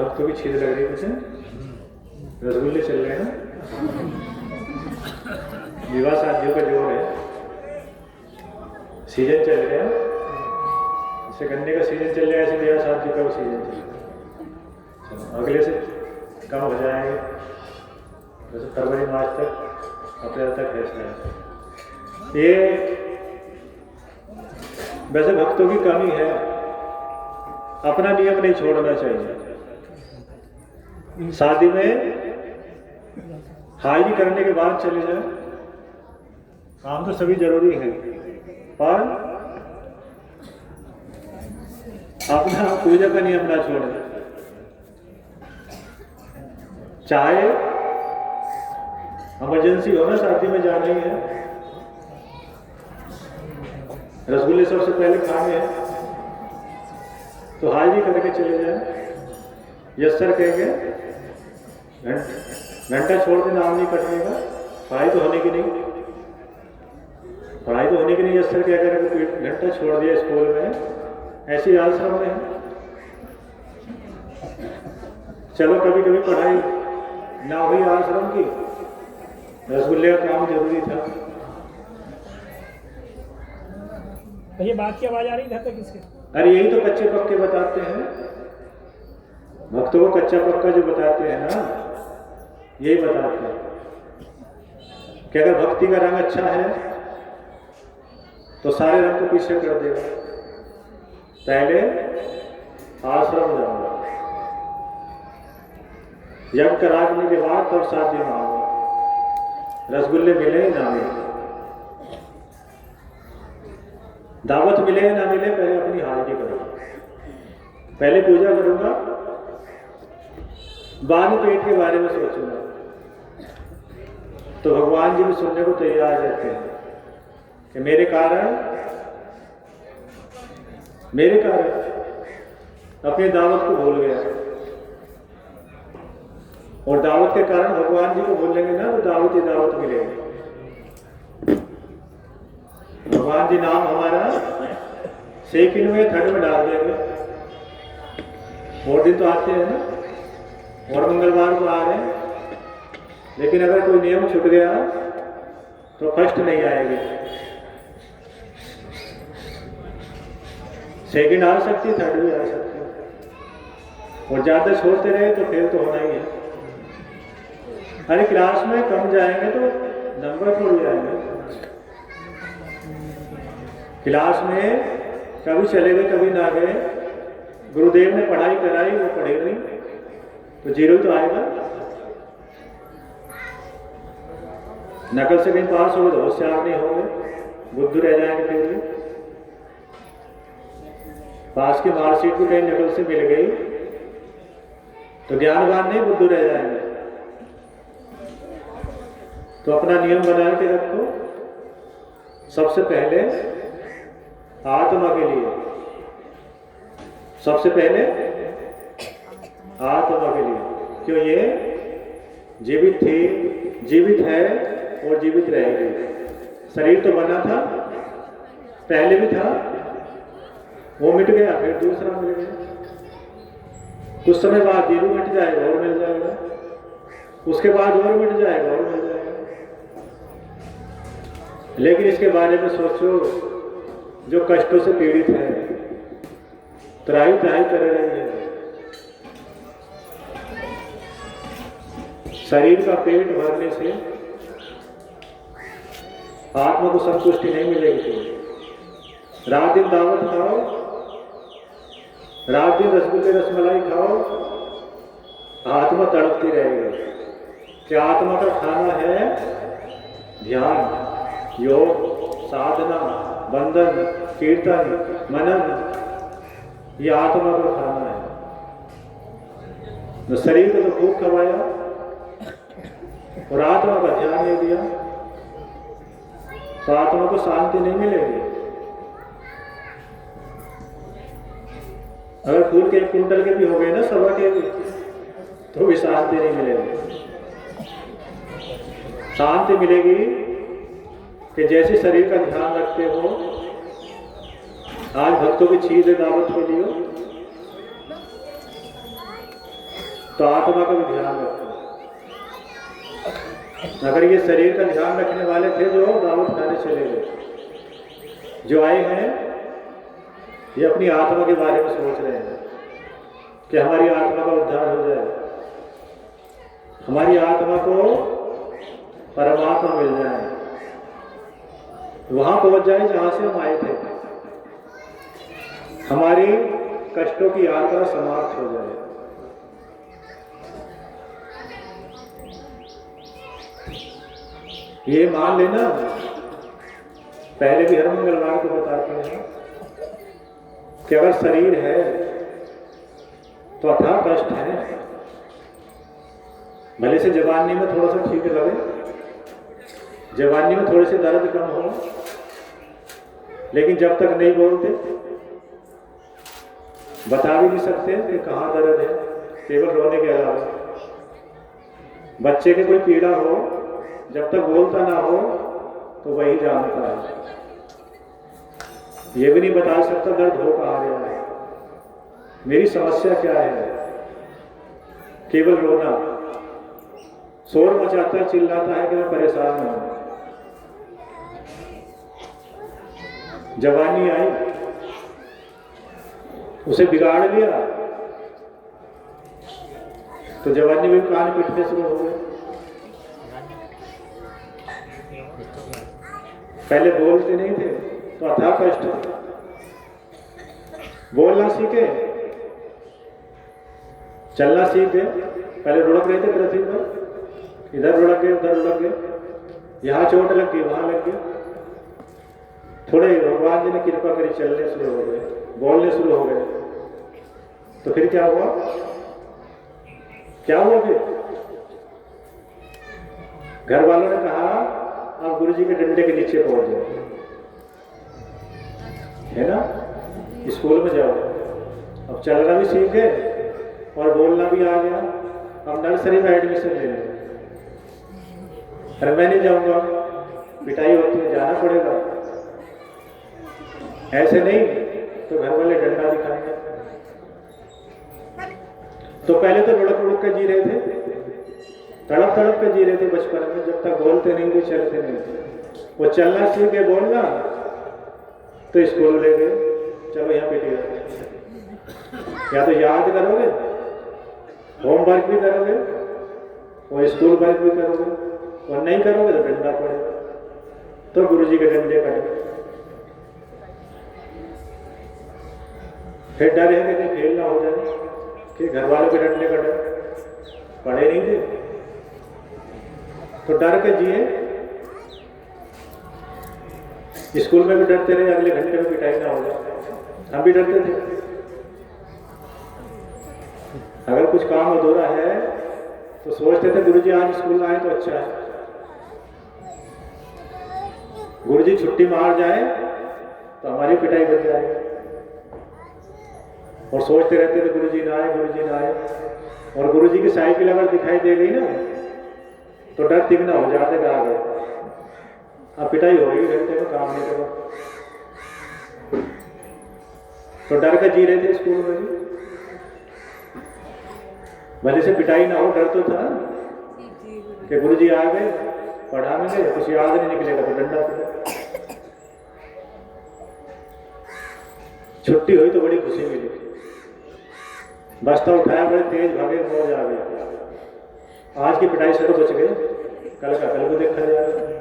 भक्तों की छीद लग रही है, रसगुल्ले चल रहे हैं ना। विवाह शादियों का जोर है, सीजन चल रहा है। जैसे गन्ने का सीजन चल रहा है, ऐसे विवाह शादियों का सीजन चल रहा है। अगले से कम हो जाएंगे, जैसे फरवरी मार्च तक, अप्रैल तक ऐसा है। ये वैसे भक्तों की कमी है, अपना नियम नहीं छोड़ना चाहिए। शादी में हाजिरी करने के बाद चले जाए, काम तो सभी जरूरी है, पर अपना पूजा का नियम ना छोड़े। चाहे इमरजेंसी हो ना, शादी में जाना ही है, रसगुल्ले सबसे पहले खाने हैं, तो हाजिरी करके चले जाए। यस सर कहेंगे, घंटा छोड़ के नाम नहीं कटने का, पढ़ाई तो होने की नहीं, पढ़ाई तो होने की नहीं। यस सर क्या करेंगे, घंटा छोड़ दिया स्कूल में, ऐसी आश्रम में है। चलो कभी कभी पढ़ाई ना हुई आश्रम की, रसगुल्ले का काम जरूरी था। ये बात की आवाज आ रही घर तक किसके? अरे यही तो कच्चे पक्के बताते हैं, भक्तों को कच्चा पक्का जो बताते हैं ना, यही बताते हैं कि अगर भक्ति का रंग अच्छा है तो सारे रंग को पीछे कर देगा। पहले आश्रम जाऊंगा, यज्ञ कराने के बाद तब शादी में आऊंगा। रसगुल्ले मिले ना मिले, दावत मिले ना मिले, पहले अपनी हाजिरी करूंगा, पहले पूजा करूंगा, बाद में पेट के बारे में सोचूंगा। तो भगवान जी भी सुनने को तैयार रहते हैं कि मेरे कारण अपनी दावत को भूल गया, और दावत के कारण भगवान जी को भूलेंगे ना, तो दावत ही दावत मिलेगी। भगवान जी नाम हमारा सेकंड में थर्ड में डाल देंगे। और दिन तो आते हैं ना, और मंगलवार को आ रहे हैं, लेकिन अगर कोई नियम छूट गया तो फर्स्ट नहीं आएगी, सेकंड आ सकती है, थर्ड भी आ सकती है। और ज्यादा छोड़ते रहे तो फिर तो होना ही है। अरे क्लास में कम जाएंगे तो नंबर थोड़ी जाएंगे, क्लास में कभी चले गए कभी ना गए, गुरुदेव ने पढ़ाई कराई, वो पढ़े नहीं तो जीरो तो आएगा। नकल से कहीं पास हो गए तो होशियार नहीं होंगे, बुद्धू रह जाएंगे। फिर भी पास की मार्कशीट भी कहीं नकल से मिल गई तो ज्ञानवान नहीं, बुद्धू रह जाएंगे। तो अपना नियम बना के रखो, सबसे पहले आत्मा के लिए, सबसे पहले आत्मा के लिए। क्यों? ये जीवित थी, जीवित है और जीवित रहेगी। शरीर तो बना था, पहले भी था, वो मिट गया, फिर दूसरा मिल गया। कुछ समय बाद ये भी मिट जाएगा और मिल जाएगा, उसके बाद और मिट जाएगा और मिल जाएगा। लेकिन इसके बारे में सोचो, जो कष्टों से पीड़ित है, त्राही त्राही कर रही है, शरीर का पेट भरने से आत्मा को संतुष्टि नहीं मिलेगी। रात दिन दावत खाओ, रात दिन रसगुल्ले रसमलाई खाओ, आत्मा तड़पती रहेगी। क्या आत्मा का खाना है? ध्यान, योग, साधना, बंधन, कीर्तन, मनन, ये आत्मा का खाना है। तो शरीर को तो खूब खवाया और आत्मा का ध्यान नहीं दिया तो आत्मा को शांति नहीं मिलेगी। अगर फूल के 1 कुंटल के भी हो गए ना, सवा के भी, तो भी शांति नहीं मिलेगी। शांति मिलेगी कि जैसे शरीर का ध्यान रखते हो, आज भक्तों की चीज दावत के लिए तो आत्मा का भी ध्यान रखो। अगर ये शरीर का ध्यान रखने वाले थे जो दावत खाने चले गए, जो आए हैं ये अपनी आत्मा के बारे में सोच रहे हैं कि हमारी आत्मा का उद्धार हो जाए, हमारी आत्मा को परमात्मा मिल जाए, वहां पहुंच जाए जहां से हम आए थे, हमारी कष्टों की यात्रा समाप्त हो जाए। ये मान लेना, पहले भी हर मंगलवार को बताते हैं कि अगर शरीर है तो अथाह कष्ट है। भले से जवानी में थोड़ा सा ठीक लगे, जवानी में थोड़े से दर्द कम हो, लेकिन जब तक नहीं बोलते बता भी नहीं सकते कि कहाँ दर्द है, केवल रोने के अलावा। बच्चे के कोई पीड़ा हो, जब तक बोलता ना हो तो वही जानता है। ये भी नहीं बता सकता दर्द हो कहाँ रहा है, मेरी समस्या क्या है, केवल रोना, शोर मचाता है, चिल्लाता है कि मैं परेशान हूं। जवानी आई, उसे बिगाड़ लिया तो जवानी में कान पीटने शुरू हो गए। पहले बोलते नहीं थे तो अथाह कष्ट, बोलना सीखे, चलना सीख गए। पहले लुढ़क रहे थे पृथ्वी पर, इधर लुढ़क गए उधर लुढ़क गए, यहाँ चोट लग गई वहां लग गई, थोड़े भगवान जी ने कृपा करी, चलने शुरू हो गए, बोलने शुरू हो गए। तो फिर क्या हुआ, क्या हुआ फिर? घर वालों ने कहा आप गुरु जी के डंडे के नीचे पहुंच जाओ, है ना, स्कूल में जाओ। अब चलना भी सीख गए और बोलना भी आ गया, अब नर्सरी में एडमिशन ले लें। अरे मैं नहीं जाऊंगा, पिटाई होती है, जाना पड़ेगा। ऐसे नहीं तो घर वाले डंडा दिखाएंगे। तो पहले तो लुढ़क लुढ़क के जी रहे थे, तड़प तड़प के जी रहे थे बचपन में, जब तक बोलते नहीं थे, चलते नहीं थे। वो चलना सीख के बोलना तो स्कूल ले गए, चलो यहाँ पिटिए, या तो याद करोगे, होमवर्क भी करोगे और स्कूल वर्क भी करोगे, और नहीं करोगे तो डंडा पड़ेगा। तो गुरुजी के डंडे पड़े। फिर डर है कि फेल ना हो जाए, कि घर वालों के डंडे का डर, पढ़े नहीं थे तो डर के जिए। स्कूल में भी डरते रहे, अगले घंटे में पिटाई ना हो जाए, हम भी डरते थे। अगर कुछ काम अधूरा है तो सोचते थे गुरुजी आज स्कूल आए तो अच्छा है, गुरुजी छुट्टी मार जाए तो हमारी पिटाई बच जाएगी। और सोचते रहते थे गुरुजी ना आए, गुरुजी ना आए। और गुरुजी की साइकिल अगर दिखाई दे गई ना तो डर तिगना हो जाता है, आ गए अब पिटाई हो गई, घंटे में काम नहीं करो। तो डर के जी रहे थे स्कूल में भी, भले से पिटाई ना हो, डर तो था कि गुरुजी आ गए, पढ़ाएंगे, कुछ याद नहीं निकलेगा तो डंडा पड़ेगा। छुट्टी हुई तो बड़ी खुशी मिली, बस्ता उठाया, बड़े तेज भागे, मौज आ गई। आज की पिटाई से तो बच गए, कल का कल को देखा जाएगा।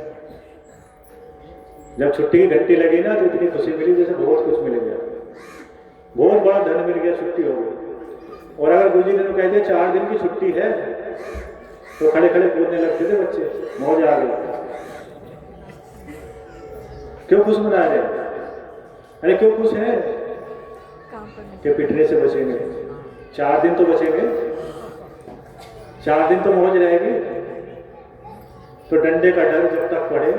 जब छुट्टी की घंटी लगी ना तो इतनी खुशी मिली जैसे बहुत कुछ मिल गया, बहुत बड़ा धन मिल गया, छुट्टी हो गई। और अगर गुरुजी ने तो कह दिया 4 दिन की छुट्टी है तो खड़े खड़े कूदने लगते थे बच्चे, मौज आ गई। क्यों खुश मना रहे? अरे क्यों खुश है कि पिटने से बचेंगे, 4 दिन तो बचेंगे, 4 दिन तो मौज रहेगी। तो डंडे का डर जब तक पढ़े,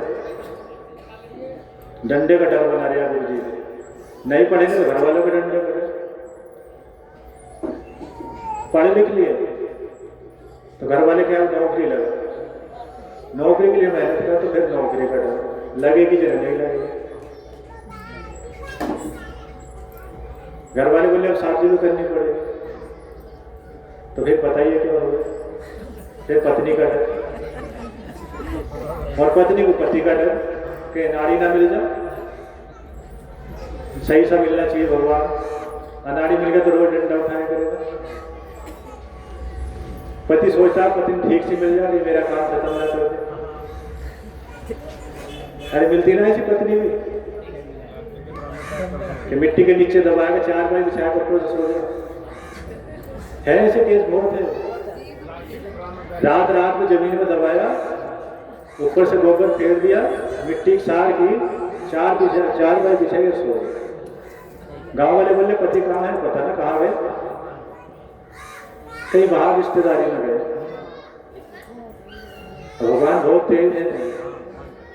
डंडे का डर बना रहा गुरुजी, नहीं पढ़ेंगे तो घर वालों के डंडे पड़े। पढ़ लिख लिए तो घर वाले क्या, नौकरी लगा, नौकरी के लिए मेहनत कर तो फिर नौकरी का डर, लगेगी जरा नहीं लगेगी। घर वाले बोले अब शादी भी करनी पड़ेगी, तो फिर बताइए क्या होगा? फिर पत्नी का डर, और पत्नी को पति का डर कि नारी ना मिल जाए। सही सा मिलना चाहिए भगवान, अनाड़ी मिल गया तो रोज डंडा उठाया करेगा। पति सोचता पत्नी ठीक से मिल जाए, मेरा काम खत्म ना कर दे। अरे मिलती ना ऐसी पत्नी भी कि मिट्टी के नीचे दबाएगा, 4 बार बिछा कर सो जाए। है ऐसे केस बहुत है। रात रात में जमीन में दबाया, ऊपर से गोबर फेर दिया, मिट्टी सार की 4 बार बिछाई और सो गए। गाँव वाले बोले पति कहाँ है, पता ना कहाँ गए, कहीं बाहर रिश्तेदारी में गए। भगवान बहुत तेज है,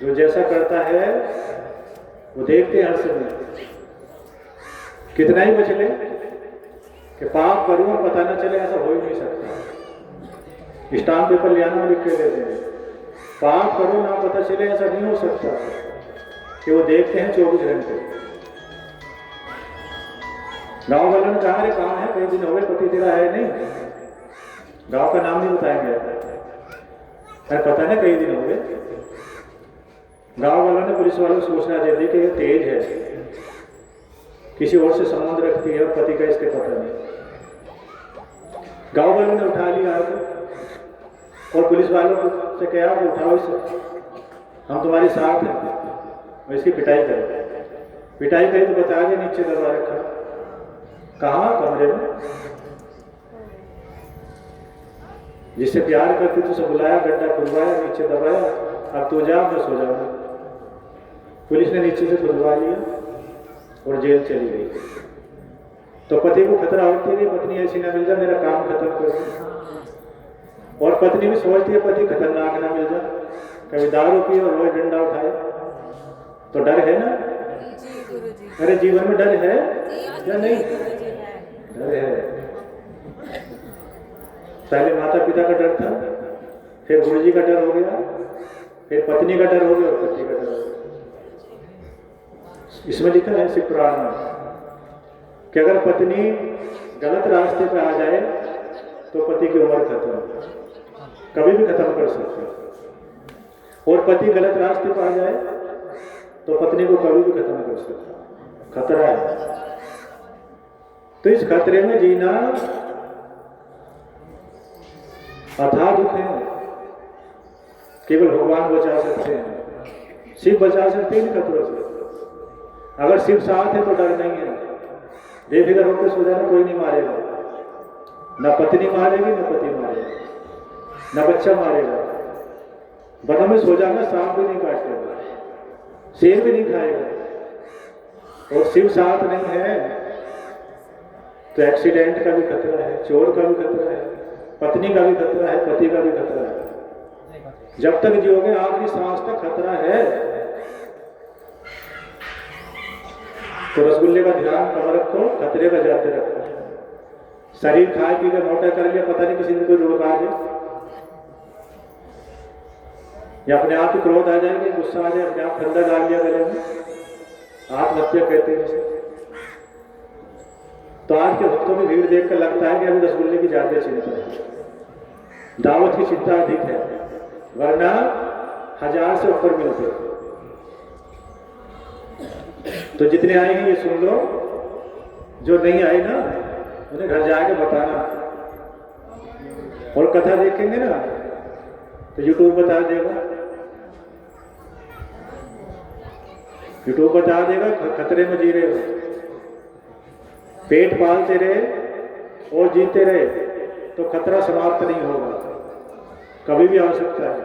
जो जैसा करता है वो देखते हैं हर समय। कितना ही बच ले कि पाप करूं और पता ना चले, ऐसा हो ही नहीं सकता। स्टाम्प पेपर ले आना, लिख के दे देंगे। पाप करो ना पता चले, ऐसा नहीं हो सकता कि वो देखते हैं 24 घंटे। गांव वालों ने कहा अरे कहाँ है, कई दिन हो गए पति तेरा है नहीं। गांव का नाम नहीं बताएंगे, अरे पता नहीं कई दिन हो गए। गांव वालों ने पुलिस वालों को सूचना दे दी कि ये तेज है, किसी और से संबंध रखती है, पति का इसके पता नहीं। गांव वालों ने उठा लिया और पुलिस वालों से कहा कि उठाओ इसे, हम तुम्हारे साथ हैं, और इसकी पिटाई करें। पिटाई करी तो बता दे नीचे दबा रखा। कहाँ? कमरे में। जिससे प्यार करती तो उसे बुलाया, गड्ढा खुदवाया, नीचे दबाया, अब तो जा, मैं सो जाऊंगा। पुलिस ने नीचे से खुदवा लिया और जेल चली गई। तो पति को खतरा होती है, पत्नी ऐसी ना मिल जाए मेरा काम खत्म कर दे। और पत्नी भी सोचती है पति खतरनाक ना मिल जाए, कभी दारू पिए और रोज डंडा उठाए। तो डर है ना? अरे जीवन में डर है या नहीं? डर है। पहले माता पिता का डर था, फिर गुरु जी का डर हो गया, फिर पत्नी का डर हो गया और पति का डर हो गया। इसमें लिखा है शिव पुराण में कि अगर पत्नी गलत रास्ते पर आ जाए तो पति की उम्र खत्म, कभी भी खत्म कर सकते। और पति गलत रास्ते पर आ जाए तो पत्नी को कभी भी खत्म कर सकता। खतरा है। तो इस खतरे में जीना अथाह दुख है। केवल भगवान बचा सकते हैं, शिव बचा सकते हैं इन खतरों से। अगर शिव साथ है तो डर नहीं है, बेफिक्र होकर सो जाना, कोई नहीं मारेगा। न पत्नी मारेगी, न पति मारेगा, न बच्चा मारेगा। वनों में सो जाना, सांप भी नहीं काटेगा, शेर भी नहीं खाएगा। और शिव साथ नहीं है तो एक्सीडेंट का भी खतरा है, चोर का भी खतरा है, पत्नी का भी खतरा है, पति का भी खतरा है। जब तक जियोगे आखिरी सांस तक खतरा है। तो रसगुल्ले का ध्यान कम रखो, खतरे का जाते रखो। शरीर खाए पी कर मोटा कर लिया, पता नहीं किसी ने कोई रोग आ जाए, या अपने आप ही क्रोध आ जाएंगे, गुस्सा आ जाए, अपने आप ठंडा डाल लिया गले में, आत्महत्या कहते हैं उसे। तो आज के भक्तों की भीड़ देखकर लगता है कि अभी रसगुल्ले की ज्यादा चिंता है, दावत की चिंता अधिक है, वरना 1000 से ऊपर मिलते। तो जितने आए हैं ये सुन लो, जो नहीं आए ना उन्हें घर जाके बताना। और कथा देखेंगे ना तो यूट्यूब बता देगा, यूट्यूब बता देगा खतरे में जी रहे हो। पेट पालते रहे और जीते रहे तो खतरा समाप्त नहीं होगा, कभी भी आ सकता है।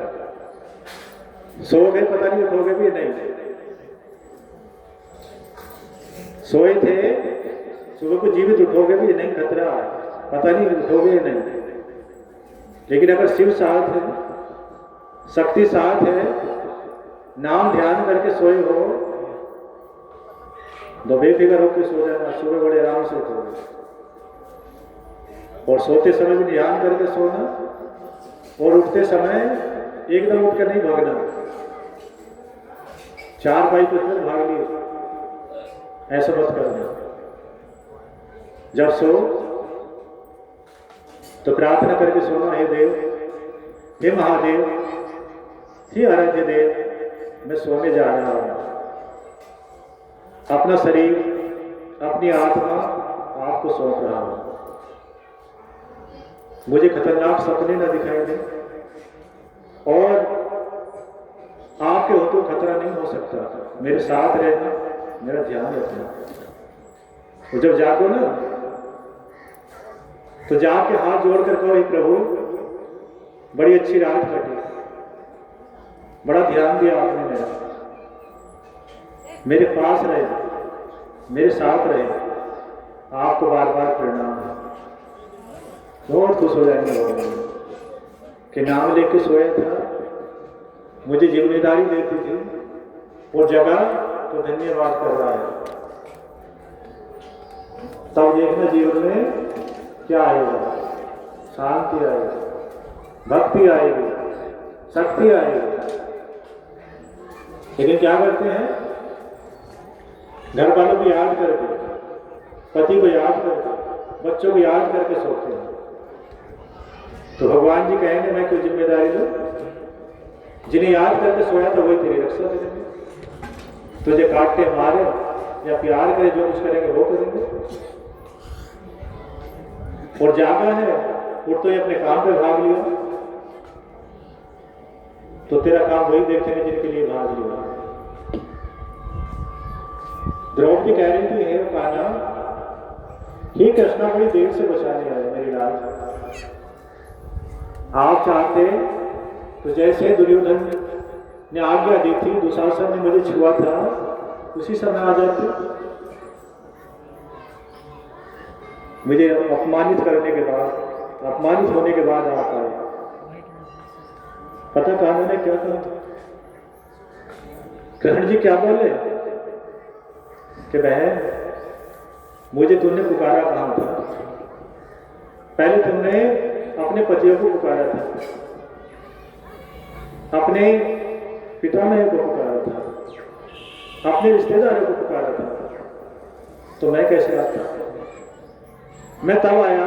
सोओगे पता नहीं उठोगे भी नहीं। सोए थे सुबह को जीवित उठोगे भी नहीं, खतरा है, पता नहीं उठोगे नहीं। लेकिन अगर शिव साथ है, शक्ति साथ है, नाम ध्यान करके सोए हो तो बेफिक्र होकर सो जाना, सुबह बड़े आराम से उठोगे। और सोते समय भी ध्यान करके सोना, और उठते समय एकदम उठ कर नहीं भागना। 4 पाई कुछ में भाग लिए, ऐसा मत करना। जब सो तो प्रार्थना करके सुनो, हे देव, हे महादेव, हे आराध्य देव, मैं सोने जा रहा हूं। अपना शरीर, अपनी आत्मा आपको सौंप रहा हूं। मुझे खतरनाक सपने न दिखाई दे, और आपके हो तो खतरा नहीं हो सकता। मेरे साथ रहना, मेरा ध्यान रखना। और जब जागो ना, तो जाके हाथ जोड़कर कहो, हे प्रभु, बड़ी अच्छी रात कटी, बड़ा ध्यान दिया आपने मेरा, मेरे पास रहे, मेरे साथ रहे, आपको बार बार प्रणाम है। बहुत खुश हो जाएंगे कि नाम लेके सोया था, मुझे जिम्मेदारी देती थी, वो जगह तो धन्यवाद कर रहा है। तब देखना जीवन में क्या आएगा, शांति आएगी, भक्ति आएगी, शक्ति आएगी। लेकिन क्या करते हैं, घर वालों को याद करके, पति को याद करके, बच्चों को याद करके सोते हैं। तो भगवान जी कहेंगे, मैं क्यों जिम्मेदारी लूं? जिन्हें याद करके सोया था वही तेरी रक्षा करेंगे। तुझे काटते मारे या प्यार करे, जो कुछ करेंगे वो करेंगे। और जागा है, उठ तो ये अपने काम पे भाग लिया, तो तेरा काम वही देखेंगे जिनके लिए भाग लिया। द्रौपदी कह रही थी, हे कान्हा, हे कृष्णा, बड़ी देर से बचाने आए मेरी लाल। आप चाहते तो जैसे दुर्योधन ने आज्ञा दी थी, दुशासन ने मुझे छुआ था, उसी समय आ जाते। मुझे अपमानित करने के बाद, अपमानित होने के बाद आप आए। पता कान्हा ने क्या कहा? कृष्ण जी क्या बोले कि बहन, मुझे तुमने पुकारा कहा था? पहले तुमने अपने पतियों को पुकारा था, अपने पितामह को पुकारा था, अपने रिश्तेदारों को पुकारा था, तो मैं कैसे आता? मैं तब आया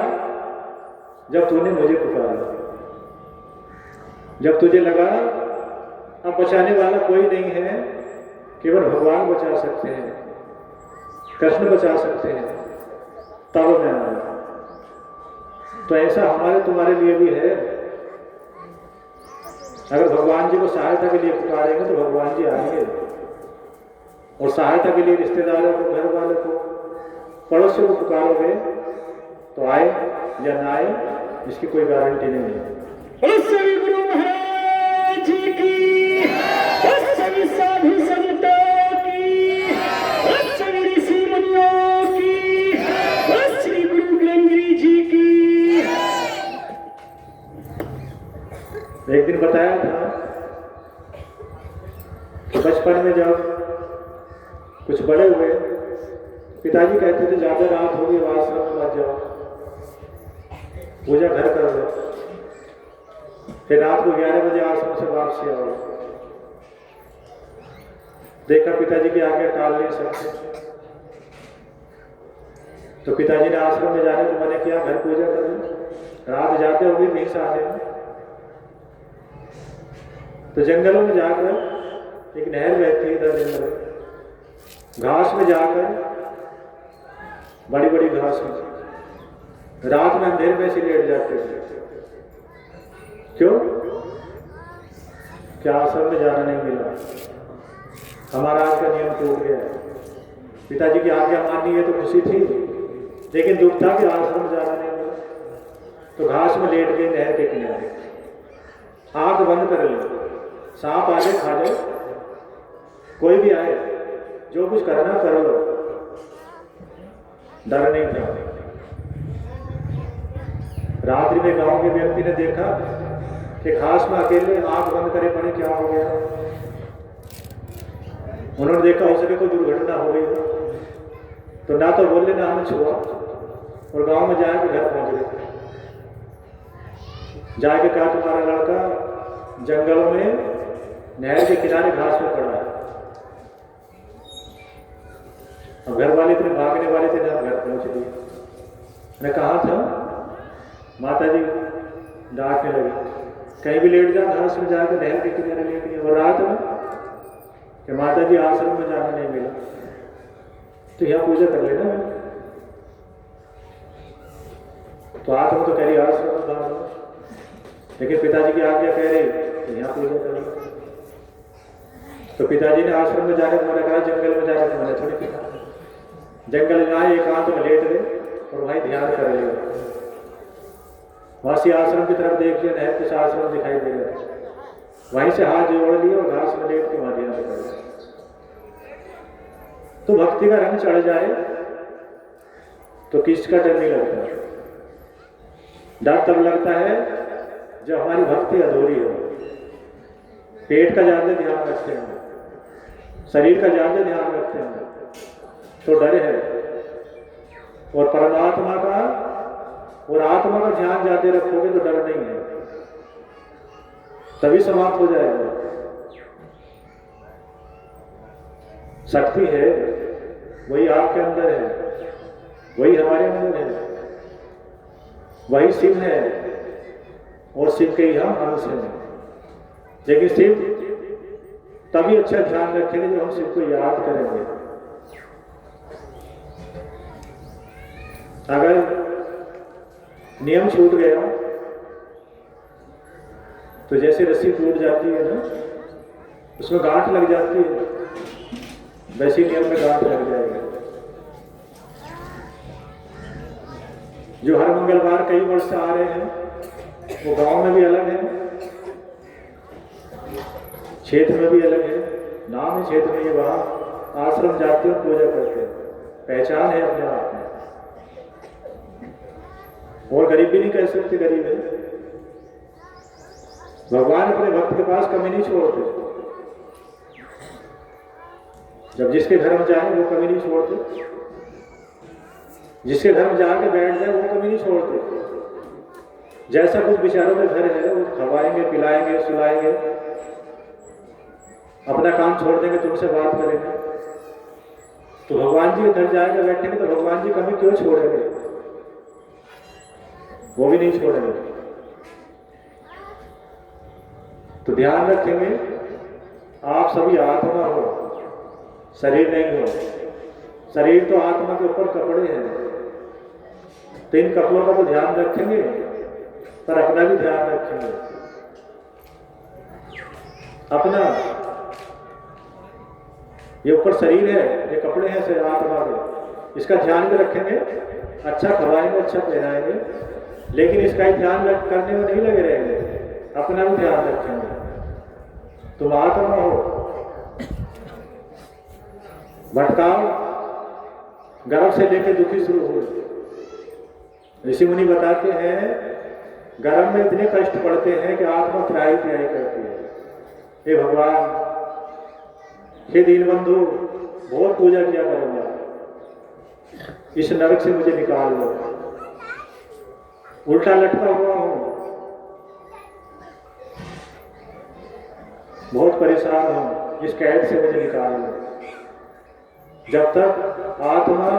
जब तूने मुझे पुकारा, जब तुझे लगा अब बचाने वाला कोई नहीं है, केवल भगवान बचा सकते हैं, कृष्ण बचा सकते हैं, तब मैं आया। तो ऐसा हमारे तुम्हारे लिए भी है। अगर भगवान जी को सहायता के लिए पुकारेंगे तो भगवान जी आएंगे, और सहायता के लिए रिश्तेदारों को, घर वालों को, पड़ोसियों को पुकारोगे तो आए या ना आए, इसकी कोई गारंटी नहीं है। सभी गुरु महाराज जी की, सभी साधु संतों की, सभी ऋषि मुनियों की, श्री गुरु ग्रंथगिरी जी की। एक दिन बताया था कि बचपन में जब कुछ बड़े हुए, पिताजी कहते थे ज्यादा रात होगी, आश्रम में मत जाओ, पूजा घर कर लो, फिर रात को 11 बजे आश्रम से वापसी आओ। देखा पिताजी की आज्ञा टाल नहीं सकते, तो पिताजी ने आश्रम में जाने को मना किया, घर पूजा कर लो, रात जाते होगी नहीं से आने में। तो जंगलों में जाकर, एक नहर बहती है इधर जंगल में, घास में जाकर, बड़ी बड़ी घास में रात में अंधेरे में से लेट जाते थे। क्यों? क्या आश्रम में जाना नहीं मिला, हमारा आज का नियम टूट गया। पिताजी की आज्ञा माननी है तो खुशी थी, लेकिन दुख था कि आश्रम जाना नहीं मिला। तो घास में लेट गए नहर के किनारे, आंख बंद कर ली, सांप आ जाए खा जाए, कोई भी आए, जो कुछ करना कर लो, डर नहीं था। रात्रि में गांव के व्यक्ति ने देखा कि घास में अकेले आंख बंद करे पड़े, क्या हो गया? उन्होंने देखा हो सके कोई दुर्घटना हो गई, तो ना तो बोले ना हमें छुआ, और गांव में जाके घर पहुंच गए। जाके कहा तुम्हारा लड़का जंगलों में नहर के किनारे घास में पड़ा है। अब घर वाले इतने भागने वाले थे ना, घर पहुंच गए। मैं कहा था माता जी डांटने लगे, कहीं भी लेट जाओ, घास में जाकर नहर के किनारे लेट गए। और रात में कि माता जी आश्रम में जाना नहीं मिला तो यहाँ पूजा कर लेना। तो आत्मा तो कह रही आश्रम में बाहर, लेकिन पिताजी की आज्ञा कह रही तो यहाँ पूजा कर लो। तो पिताजी ने आश्रम में जाकर तुम्हारा कहा, जंगल में जाकर तुम्हारे थोड़ी पिता, जंगल में आए एकांत में लेट गए और वहीं ध्यान कर लिया। वहां से आश्रम की तरफ देख लिया, नहर कुछ आश्रम दिखाई दे रहा, वहीं से हाथ जोड़ लिया और घास में लेट के वहां ध्यान कर लिया। तो भक्ति का रंग चढ़ जाए तो किसका डर नहीं लगता। डर तब लगता है जब हमारी भक्ति अधूरी हो, पेट का ज्यादा ध्यान रखते हैं, शरीर का ज्यादा ध्यान रखते हैं तो डर है। और परमात्मा का और आत्मा का ध्यान ज्यादा रखोगे तो डर नहीं है, तभी समाप्त हो जाएगा। शक्ति है वही आपके अंदर है, वही हमारे अंदर है, वही शिव है और शिव के ही हम अंश हैं। लेकिन शिव तभी अच्छा ध्यान रखेंगे जब हम शिव को याद करेंगे। अगर नियम छूट गया तो जैसे रस्सी टूट जाती है ना, उसमें गांठ लग जाती है, वैसे नियम में गांठ लग जाएगा। जो हर मंगलवार कई वर्ष से आ रहे हैं वो गांव में भी अलग है, क्षेत्र में भी अलग है। नाम है क्षेत्र में, ये वहां आश्रम जाते हैं, पूजा करते हैं, पहचान है अपने आप में। और गरीब भी नहीं कह सकते गरीब है। भगवान अपने भक्त के पास कमी नहीं छोड़ते, जब जिसके घर में जाए वो कमी नहीं छोड़ते, जिसके घर में जाके बैठ जाए वो कमी नहीं छोड़ते। जैसा कुछ विचारों के घर है वो खवाएंगे, पिलाएंगे, सुलाएंगे, अपना काम छोड़ देंगे, तुमसे बात करेंगे। तो भगवान जी के घर जाकर बैठेंगे तो भगवान जी कमी क्यों छोड़ेंगे, वो भी नहीं छोड़ेंगे। तो ध्यान रखेंगे आप सभी आत्मा हो, शरीर नहीं हो। शरीर तो आत्मा के ऊपर कपड़े हैं, तो इन कपड़ों का तो ध्यान रखेंगे पर अपना भी ध्यान रखेंगे। अपना ये ऊपर शरीर है, ये कपड़े हैं से आत्मा के, इसका ध्यान भी रखेंगे, अच्छा खवाएंगे, अच्छा पहनाएंगे, लेकिन इसका ही ध्यान करने में नहीं लगे रहेंगे, अपना भी ध्यान रखेंगे। तुम आत्मा हो, भटकाव गर्भ से लेकर दुखी शुरू हुए। ऋषि मुनि बताते हैं गर्भ में इतने कष्ट पड़ते हैं कि आत्मा त्राही त्राही करती है, हे भगवान, हे दीनबंधु, बहुत पूजा किया करूंगा, इस नरक से मुझे निकाल लो। उल्टा लटका हुआ हूं, बहुत परेशान हूं, इस कैद से मुझे निकाल लो। जब तक आत्मा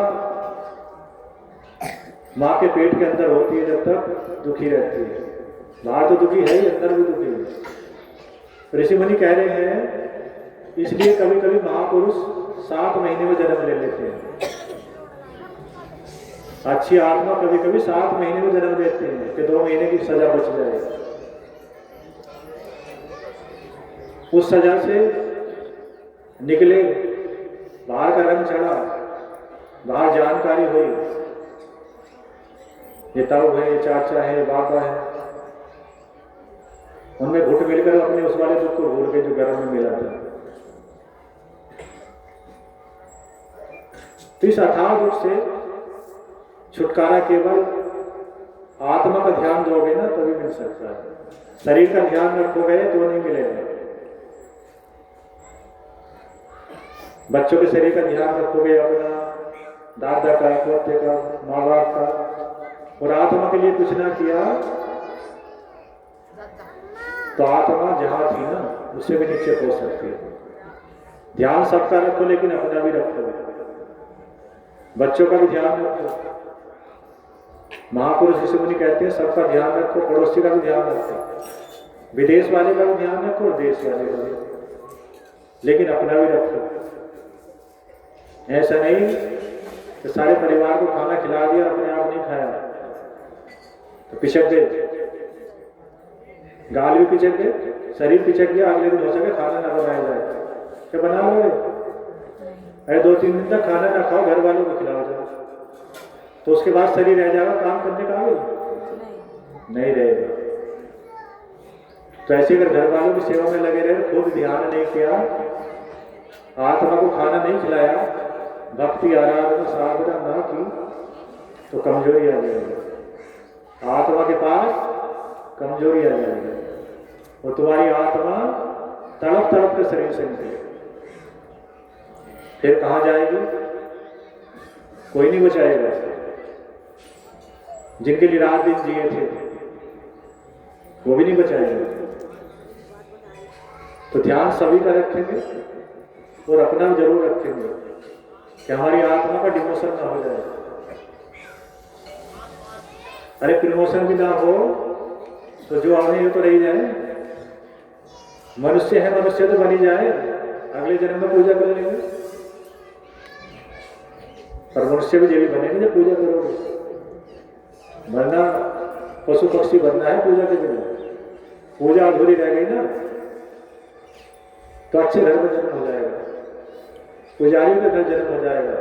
मां के पेट के अंदर होती है जब तक दुखी रहती है, बाहर तो दुखी है ही, अंदर भी दुखी है। ऋषि मुनि कह रहे हैं इसलिए कभी कभी महापुरुष 7 महीने में जन्म ले लेते हैं। अच्छी आत्मा कभी कभी 7 महीने में जन्म लेते हैं कि 2 महीने की सजा बच जाए। उस सजा से निकले, बाहर का रंग चढ़ा, बाहर जानकारी हुई, ये ताऊ है, ये चाचा है, बाबा है, उनमें घुट मिलकर अपने उस वाले दुख को भूल के जो गर्भ में मिला था। तो इस अथाह दुख से छुटकारा केवल आत्मा का ध्यान दोगे ना तभी मिल सकता है। शरीर का ध्यान रखोगे तो नहीं मिलेगा। बच्चों के शरीर का ध्यान रखोगे, अपना दादा का, पोते का, माँ बाप का, और आत्मा के लिए कुछ ना किया तो आत्मा जहां थी ना उससे भी नीचे हो सकती है। ध्यान सबका रखो लेकिन अपना भी रखो, बच्चों का भी ध्यान रखो। महापुरुष ऋषि मुनि कहते हैं सबका ध्यान रखो, पड़ोसी का भी ध्यान रखो, विदेश वाले का भी ध्यान रखो और देश वाले का भी, लेकिन अपना भी रखो। ऐसा नहीं कि सारे परिवार को खाना खिला दिया और अपने आप नहीं खाया तो पिछक गए, गाल भी पिछक गए, शरीर पिछक गया, अगले दिन हो सके खाना ना बनाया जाए, क्या बना लो? अरे 2-3 दिन तक खाना ना खाओ, घर वालों को खिलाओ जाओ, तो उसके बाद शरीर रह जाएगा काम करने का नहीं रहेगा। तो ऐसे अगर घर वालों की सेवा में लगे रहे, खुद ध्यान नहीं किया, आत्मा को खाना नहीं खिलाया, भक्ति आराधना साधना ना की, तो कमजोरी आ जाएगी। आत्मा के पास कमजोरी आ जाएगी और तुम्हारी आत्मा तड़प तड़प के शरीर से निकलेगी, फिर कहाँ जाएगी? कोई नहीं बचाएगा। जिनके लिए रात दिन जिए थे वो भी नहीं बचाएंगे। तो ध्यान सभी का रखेंगे और अपना भी जरूर रखेंगे कि हमारी आत्मा का डिमोशन ना हो जाए। अरे डिमोशन भी ना हो तो जो आने ये तो रही जाए, मनुष्य है, मनुष्य तो बनी जाए, अगले जन्म में पूजा कर लेंगे। पर मनुष्य भी देवी बनेंगे जब पूजा करोगे, वरना पशु पक्षी बनना है पूजा के बिना। पूजा अधूरी रह गई ना तो अच्छे घर में जन्म हो जाएगा, पुजारी के घर जन्म हो जाएगा,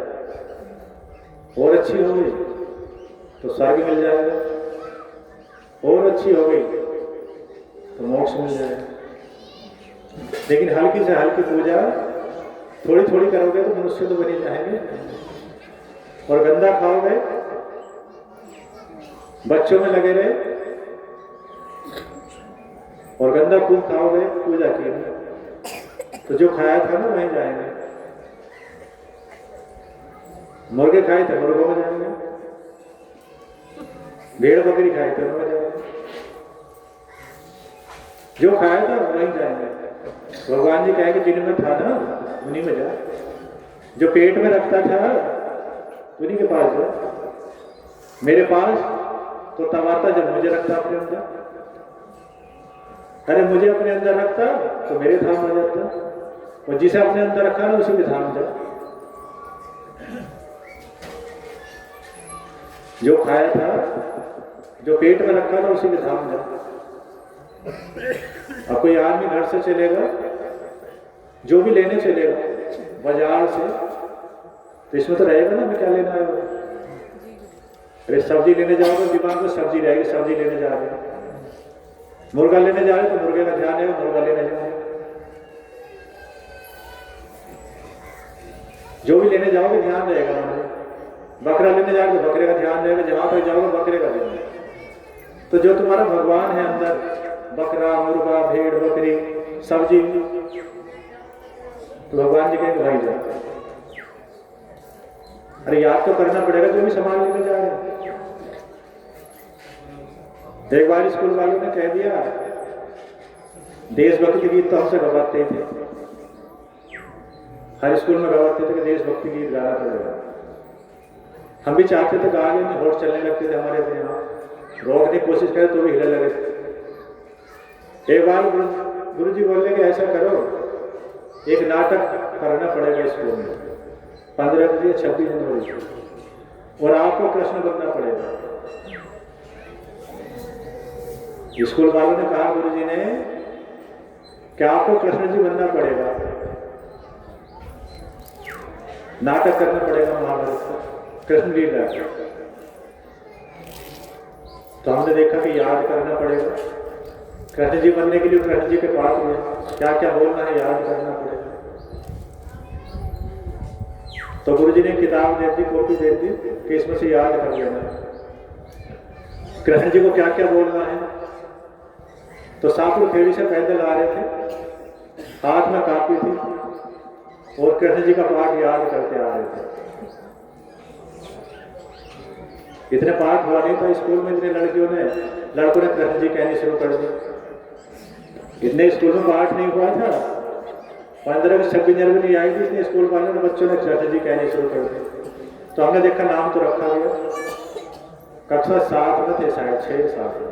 और अच्छी हो गई तो स्वर्ग मिल जाएगा, और अच्छी हो गई तो मोक्ष मिल जाएगा। लेकिन हल्की से हल्की पूजा थोड़ी थोड़ी करोगे तो मनुष्य तो बने जाएंगे, और गंदा खाओगे, बच्चों में लगे रहे और गंदा खूब खाओगे, पूजा की तो जो खाया था ना वहीं जाएंगे। मुर्गे खाए थे मुर्गों में जाएंगे, भेड़ बकरी खाए थे उनमें जाएंगे, जो खाया था वहीं जाएंगे। भगवान जी कहेंगे जिनमें था ना उन्हीं में जा, जो पेट में रखता था उन्हीं के पास जाओ। मेरे पास तो तब आता जब मुझे रखता अपने अंदर, अरे मुझे अपने अंदर रखता तो मेरे धाम आ जाता, और जिसे अपने अंदर रखा ना उसी के धाम जा। जो खाया था, जो पेट में रखा था उसी के धाम जा। अब कोई आदमी घर से चलेगा, जो भी लेने चलेगा बाजार से, तो इसमें तो रहेगा ना मैं क्या लेना है। अरे सब्जी लेने जाओगे दिमाग में सब्जी रहेगी, सब्जी लेने जा रहे, मुर्गा लेने जा रहे तो मुर्गे का ध्यान है, मुर्गा लेने जा रहे। जो भी लेने जाओगे ध्यान रहेगा, बकरा लेने जाओगे तो बकरे का ध्यान रहेगा, जहां तक जाओगे बकरे का ध्यान। तो जो तुम्हारा भगवान है अंदर, बकरा मुर्गा भेड़ बकरी सब्जी, तो भगवान जी कहेंगे भाई जाए। अरे याद तो करना पड़ेगा जो भी सामान लेने जा रहे हैं। एक बार स्कूल वालों ने कह दिया देशभक्ति गीत तो हमसे गवाते थे, हर स्कूल में गवाते थे कि देशभक्ति गीत गाना पड़ेगा। हम भी चाहते थे गा लेंगे, होठ चलने लगते थे हमारे अपने यहाँ, रोकने की कोशिश करे तो भी हिलने लगे थे। एक बार गुरु जी बोलने कि ऐसा करो, एक नाटक करना पड़ेगा स्कूल में 15 बजे 26 जनवरी, और आपको कृष्ण बनना पड़ेगा। स्कूल वालों ने कहा गुरु जी ने कि आपको कृष्ण जी बनना पड़ेगा, नाटक करना पड़ेगा महाभारत कृष्ण लीला। तो हमने देखा कि याद करना पड़ेगा, कृष्ण जी बनने के लिए कृष्ण जी के पास में क्या क्या बोलना है याद करना पड़ेगा। तो गुरु जी ने किताब दे दी, कॉपी दे दी कि इसमें से याद कर लेना कृष्ण जी को क्या क्या बोलना है। तो सापुर खेड़ी से पैदल आ रहे थे, हाथ में कापी थी और कृष्ण जी का पाठ याद करते आ रहे थे। इतने पाठ हुआ नहीं था स्कूल में, इतने लड़कों ने कृष्ण जी कहनी शुरू कर दी। इतने स्कूल में पाठ नहीं हुआ था, 15 से 26 जनवरी आई थी, इसलिए स्कूल वालों ने बच्चों ने कृष्ण जी कहनी शुरू कर दी। तो हमने देखा नाम तो रखा गया, कक्षा 7 में थे शायद, 6-7 में।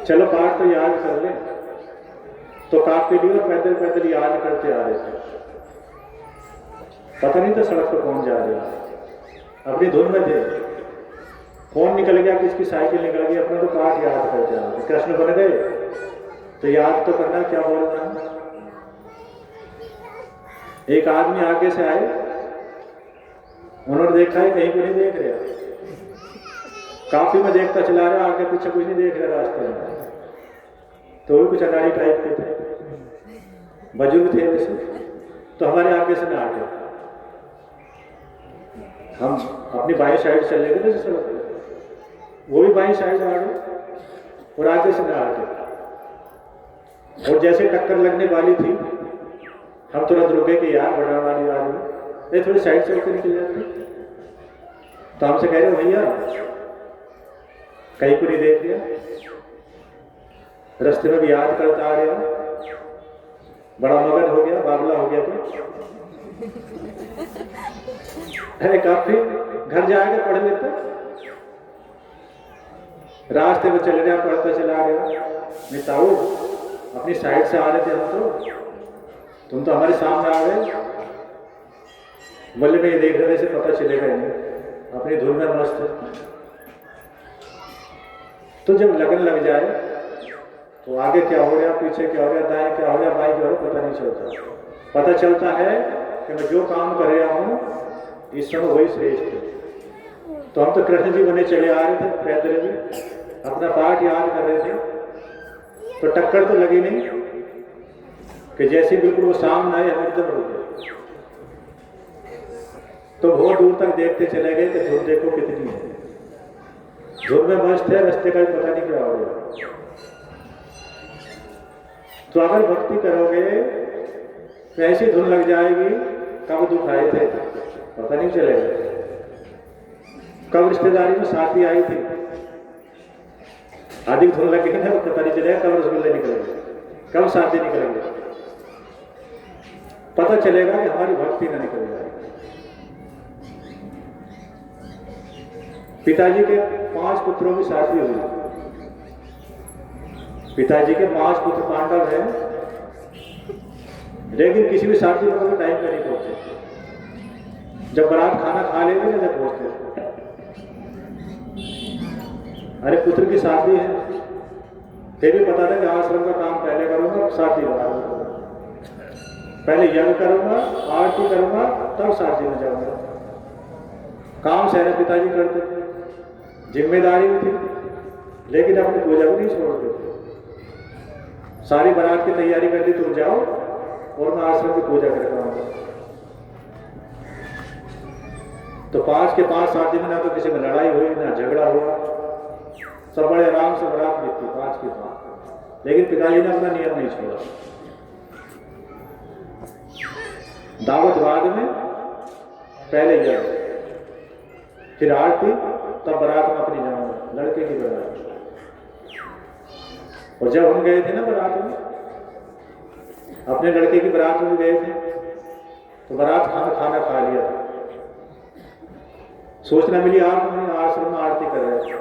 चलो पाठ तो याद कर ले, तो काफी लिए और पैदल पैदल याद करते आ रहे थे। पता नहीं था सड़क पर कौन जा रहा है, अपनी धुन में थे। कौन निकल गया, किसकी साइकिल निकल गई, अपना तो पाठ याद करते आ रहे थे। कृष्ण बन गए तो याद तो करना क्या बोलना है। एक आदमी आगे से आए, उन्होंने देखा है कहीं को नहीं देख रहा, काफी में देखता चला रहा, आगे पीछे कुछ नहीं देख रहा रास्ते में। तो भी कुछ अनाड़ी टाइप के थे, बुजुर्ग थे वैसे, तो हमारे आगे से ना आगे, हम अपनी बाईं साइड चल रहे थे जैसे, वो भी बाईं साइड आ गए और आगे से ना आगे। और जैसे टक्कर लगने वाली थी, हम तुरंत रुके कि यार बड़ा वाली आदमी, ये थोड़ी साइड से होकर निकल जाती। तो हमसे कह रहे हो भैया कहीं को नहीं देख लिया, रास्ते में भी याद करता आ रहा, बड़ा मगन हो गया, बाबला हो गया तो अरे काफी घर जाके पढ़ लेता, रास्ते में चल रहा पढ़ता चला गया। नेताओ अपनी साइड से आ रहे थे हम, तो तुम तो हमारे सामने आ गए, बोले में ये देख रहे से पता चलेगा नहीं, अपनी धुन में मस्त है। तो जब लगन लग जाए तो आगे क्या हो रहा, पीछे क्या हो रहा, दाएं क्या हो रहा, बाएं क्या हो रहा, पता नहीं चलता। पता चलता है कि मैं जो काम कर रहा हूँ इस समय वही श्रेष्ठ है। तो हम तो कृष्ण जी बने चले आ रहे थे, पैदल भी अपना पाठ याद कर रहे थे, तो टक्कर तो लगी नहीं कि जैसे बिल्कुल वो सामने आए हम एकदम रुक गए। तो बहुत दूर तक देखते चले गए कि धुन देखो कितनी है, धुन में मस्त है, रास्ते का भी पता नहीं क्या हो गया। तो अगर भक्ति करोगे तो ऐसी धुन लग जाएगी, कब दुख आए थे पता नहीं चलेगा, कब रिश्तेदारी में शादी आई थी, अधिक धुन लगे ना तो पता नहीं चलेगा, कब रसगुल्ले निकलेंगे, कब शादी निकलेंगे, पता चलेगा कि हमारी भक्ति ना निकल जाएगी। पिताजी के 5 पुत्रों की शादी हुई, पिताजी के 5 पुत्र पांडव हैं, लेकिन किसी भी शादी में कभी टाइम पर नहीं पहुंचे। जब बारात खाना खा लेंगे ना जब पहुंचते, अरे पुत्र की शादी है, फिर भी पता था कि आश्रम का काम पहले करूंगा, शादी बाद में करूंगा, पहले यज्ञ करूंगा, आरती करूंगा, तब शादी में जाऊंगा। काम सारे पिताजी करते थे, जिम्मेदारी भी थी, लेकिन अपनी पूजा को नहीं छोड़ते थे। सारी बारात की तैयारी कर दी, तुम जाओ और मैं आश्रम की पूजा करता हूँ। तो 5 के 5 शादी में ना तो किसी में लड़ाई हुई, ना झगड़ा हुआ, सब बड़े आराम से बारात बीती 5 के 5। लेकिन पिताजी ने अपना नियम नहीं छोड़ा। दावत बाद में पहले यज्ञ, फिर आरती, तब बारात में अपनी जाऊंगा, लड़के की बारात। और जब हम गए थे ना बारात में, अपने लड़के की बारात में गए थे, तो बारात खाना खा लिया था, सोचना मिली आप आश्रम में आरती कर रहे थे,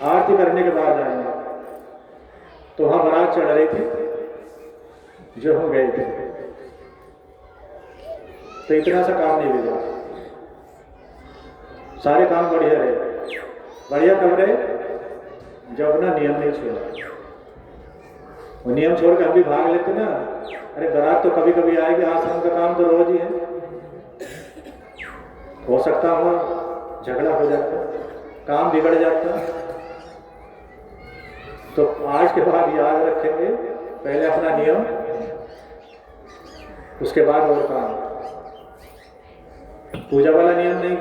आरती करने के बाद आएंगे, तो वहां बारात चढ़ रही थी जो हम गए थे। तो इतना सा काम नहीं बिगड़ा, सारे काम बढ़िया रहे। बढ़िया कब रहे? जब अपना नियम नहीं छोड़ा। वो नियम छोड़ के हम भी भाग लेते ना, अरे बारात तो कभी कभी आएगी, आश्रम का काम तो रोज ही है, हो सकता हो झगड़ा हो जाता, काम बिगड़ जाता। तो आज के बाद याद रखेंगे, पहले अपना नियम, उसके बाद और काम। पूजा वाला नियम नहीं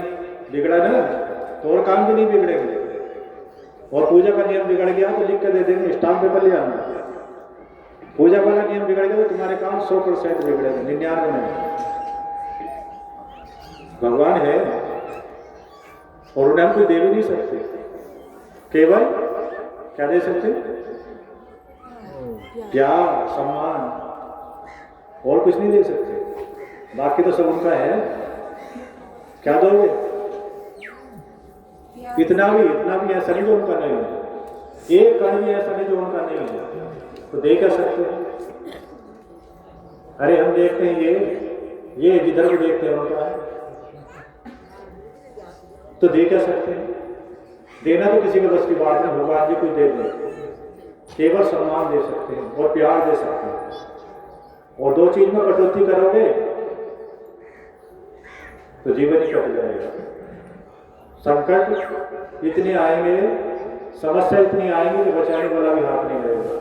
बिगड़ा ना तो और काम भी नहीं बिगड़ेंगे, और पूजा का नियम बिगड़ गया तो लिख के दे देंगे, स्टाम्प पेपर ले आना। पूजा वाला नियम बिगड़ गया तो तुम्हारे काम 100% बिगड़ेंगे, 99 नहीं। भगवान है और उन्हें हम कोई दे भी नहीं सकते, केवल क्या दे सकते? प्यार, सम्मान, और कुछ नहीं दे सकते। बाकी तो सब उनका है। क्या दोगे? इतना भी ऐसा नहीं जो उनका नहीं है, एक कण भी ऐसा नहीं जो उनका नहीं है, तो दे क्या सकते हैं? अरे हम देखते हैं ये जिधर भी देखते हैं उनका है, तो दे क्या सकते हैं? देना तो किसी के बस की बात नहीं, भगवान जी कुछ दे दें, केवल सम्मान दे सकते हैं और प्यार दे सकते हैं। और दो चीज में कटौती करोगे तो जीवन ही कट जाएगा। संकट इतने आएंगे, समस्या इतनी आएंगी कि बचाने वाला भी हाथ नहीं लगेगा।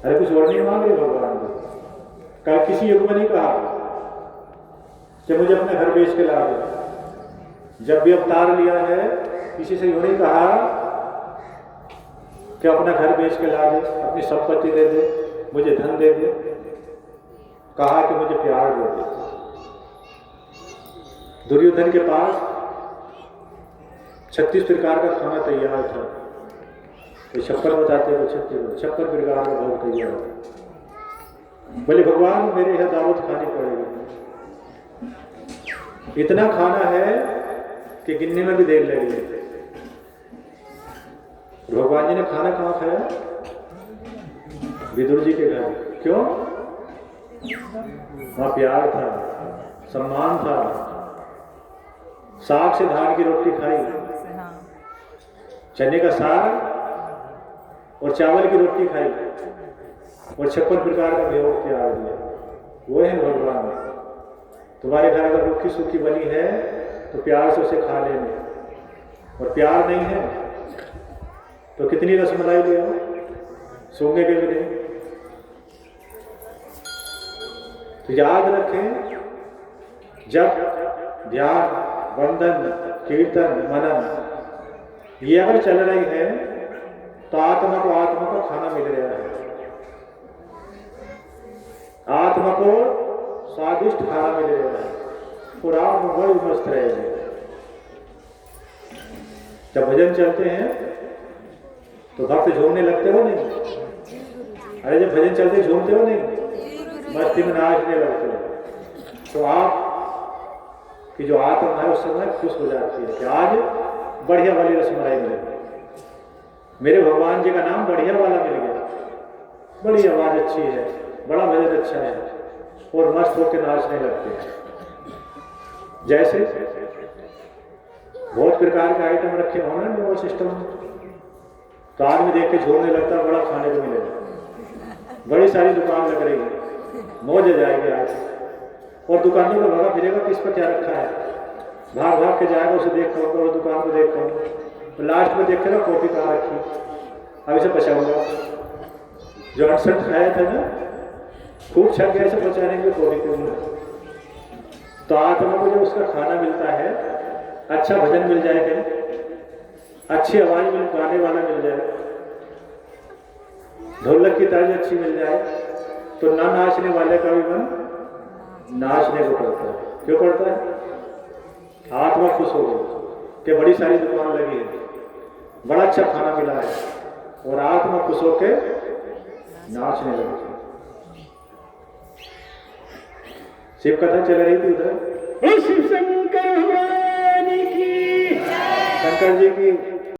अरे कुछ और नहीं मांग रहे भगवान जी। कल किसी युग में नहीं कहा कि मुझे अपने घर बेच के ला दो। जब भी अवतार लिया है किसी से यूं नहीं कहा कि अपना घर बेच के ला दे, अपनी संपत्ति दे दे, मुझे धन दे दे। कहा कि मुझे प्यार दे दे। दुर्योधन के पास 36 प्रकार का खाना तैयार था। तो 56 बताते हो, 56 प्रकार का भोग तैयार था। बोले भगवान मेरे यहाँ दावत खानी पड़ेगी। इतना खाना है कि गिनने में भी देर लगेगी। भगवान जी ने खाना कहाँ खाया? विदुर जी के घर। क्यों? वहां प्यार था, सम्मान था। साग से धान की रोटी खाई, चने का साग और चावल की रोटी खाई और 56 प्रकार का भोग तैयार दिया। वो है भगवान। तुम्हारे घर अगर रूखी सूखी बनी है तो प्यार से उसे खा लेने, और प्यार नहीं है तो कितनी रसमलाई ले आओ, सोंगे के भी नहीं। तो याद रखें, जब ध्यान, वंदन, कीर्तन, मनन ये अगर चल रही है तो आत्मा को खाना मिल रहा है। आत्मा को स्वादिष्ट खाना मिल रहा है, पुराण में बड़ी मस्त रहेगी। जब भजन चलते हैं तो भक्त झूमने लगते हो नहीं? अरे जब भजन चलते झूमते हो नहीं, मस्ती में नाचने लगते हो, तो आप कि जो आत्मा है उस समय खुश हो जाती है कि आज बढ़िया वाली रसमलाई मिल गई, मेरे भगवान जी का नाम बढ़िया वाला मिल गया, बड़ी आवाज अच्छी है, बड़ा भजन अच्छा है, और मस्त होकर नाचने लगते हैं। जैसे बहुत प्रकार के आइटम रखे होंगे ना वो सिस्टम, तो आदमी देख के झूमने लगता है, बड़ा खाने को मिलेगा, बड़ी सारी दुकान लग रही है, मौज आ जाएगी आज। और दुकानों में भगा फिरेगा किस पर क्या रखा है, भाग भाग के जाएगा, उसे देख पाऊंगा, उस दुकान को देख पाऊंगा, तो लास्ट में देखेगा कॉपी कहाँ रखी, अब इसे बचाऊंगा। जो 68 खाया था ना, खूब छक गया, इसे बचाने के लिए कॉपी करूंगा। तो आत्मा को जब उसका खाना मिलता है, अच्छा भजन मिल जाए, अच्छी आवाज में गाने वाला मिल जाए, ढोलक की ताज अच्छी मिल जाए, तो ना नाचने वाले का भी मन नाचने को पड़ता है। क्यों पड़ता है? आत्मा खुश हो गई कि बड़ी सारी दुकान लगी है, बड़ा अच्छा खाना मिला है, और आत्मा खुश होकर नाचने लगी। शिव कथा चल रही थी उधर, शिव शंकर भगवान की, शंकर जी की